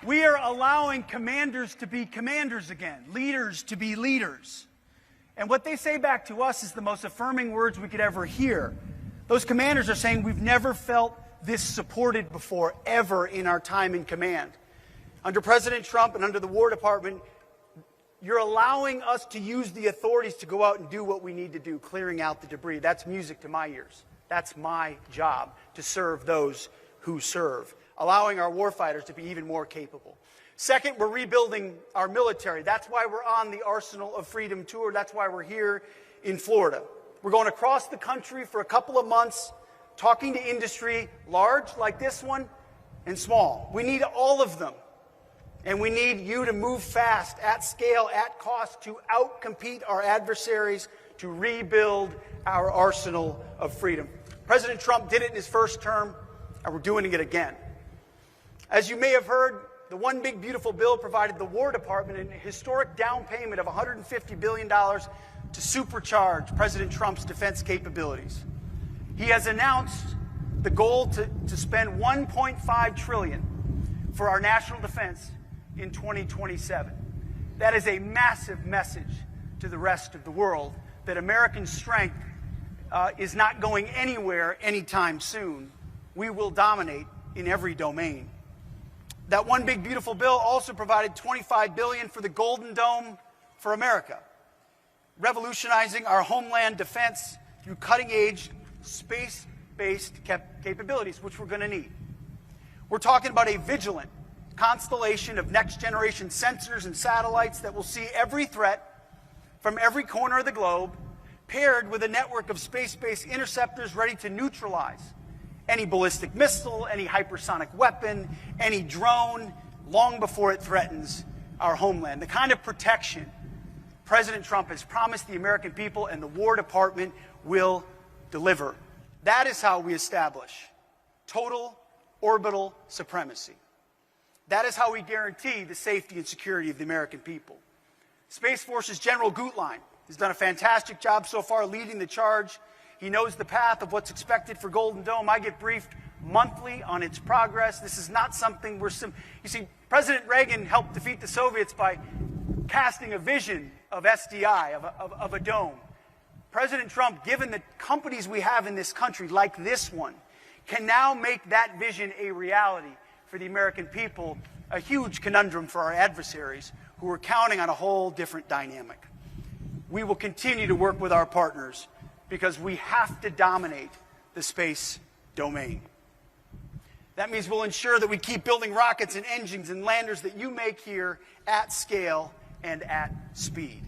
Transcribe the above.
We are allowing commanders to be commanders again, leaders to be leaders. And what they say back to us is the most affirming words we could ever hear. Those commanders are saying, we've never felt this supported before, ever in our time in command. Under President Trump and under the War Department, you're allowing us to use the authorities to go out and do what we need to do, clearing out the debris. That's music to my ears. That's my job, to serve those who serve, allowing our warfighters to be even more capable. Second, we're rebuilding our military. That's why we're on the Arsenal of Freedom tour. That's why we're here in Florida. We're going across the country for a couple of months, talking to industry, large like this one, and small. We need all of them. And we need you to move fast, at scale, at cost, to outcompete our adversaries, to rebuild our arsenal of freedom. President Trump did it in his first term, and we're doing it again. As you may have heard, the One Big Beautiful Bill provided the War Department a historic down payment of $150 billion to supercharge President Trump's defense capabilities. He has announced the goal to spend $1.5 trillion for our national defense in 2027. That is a massive message to the rest of the world that American strength is not going anywhere anytime soon. We will dominate in every domain. That One Big Beautiful Bill also provided $25 billion for the Golden Dome for America, revolutionizing our homeland defense through cutting-edge space-based capabilities, which we're going to need. We're talking about a vigilant constellation of next-generation sensors and satellites that will see every threat from every corner of the globe, paired with a network of space-based interceptors ready to neutralize any ballistic missile, any hypersonic weapon, any drone, long before it threatens our homeland. The kind of protection President Trump has promised the American people and the War Department will deliver. That is how we establish total orbital supremacy. That is how we guarantee the safety and security of the American people. Space Force's General Gutlein has done a fantastic job so far leading the charge. He knows the path of what's expected for Golden Dome. I get briefed monthly on its progress. This is not something you see, President Reagan helped defeat the Soviets by casting a vision of SDI, of a dome. President Trump, given the companies we have in this country, like this one, can now make that vision a reality for the American people, a huge conundrum for our adversaries who are counting on a whole different dynamic. We will continue to work with our partners because we have to dominate the space domain. That means we'll ensure that we keep building rockets and engines and landers that you make here at scale and at speed.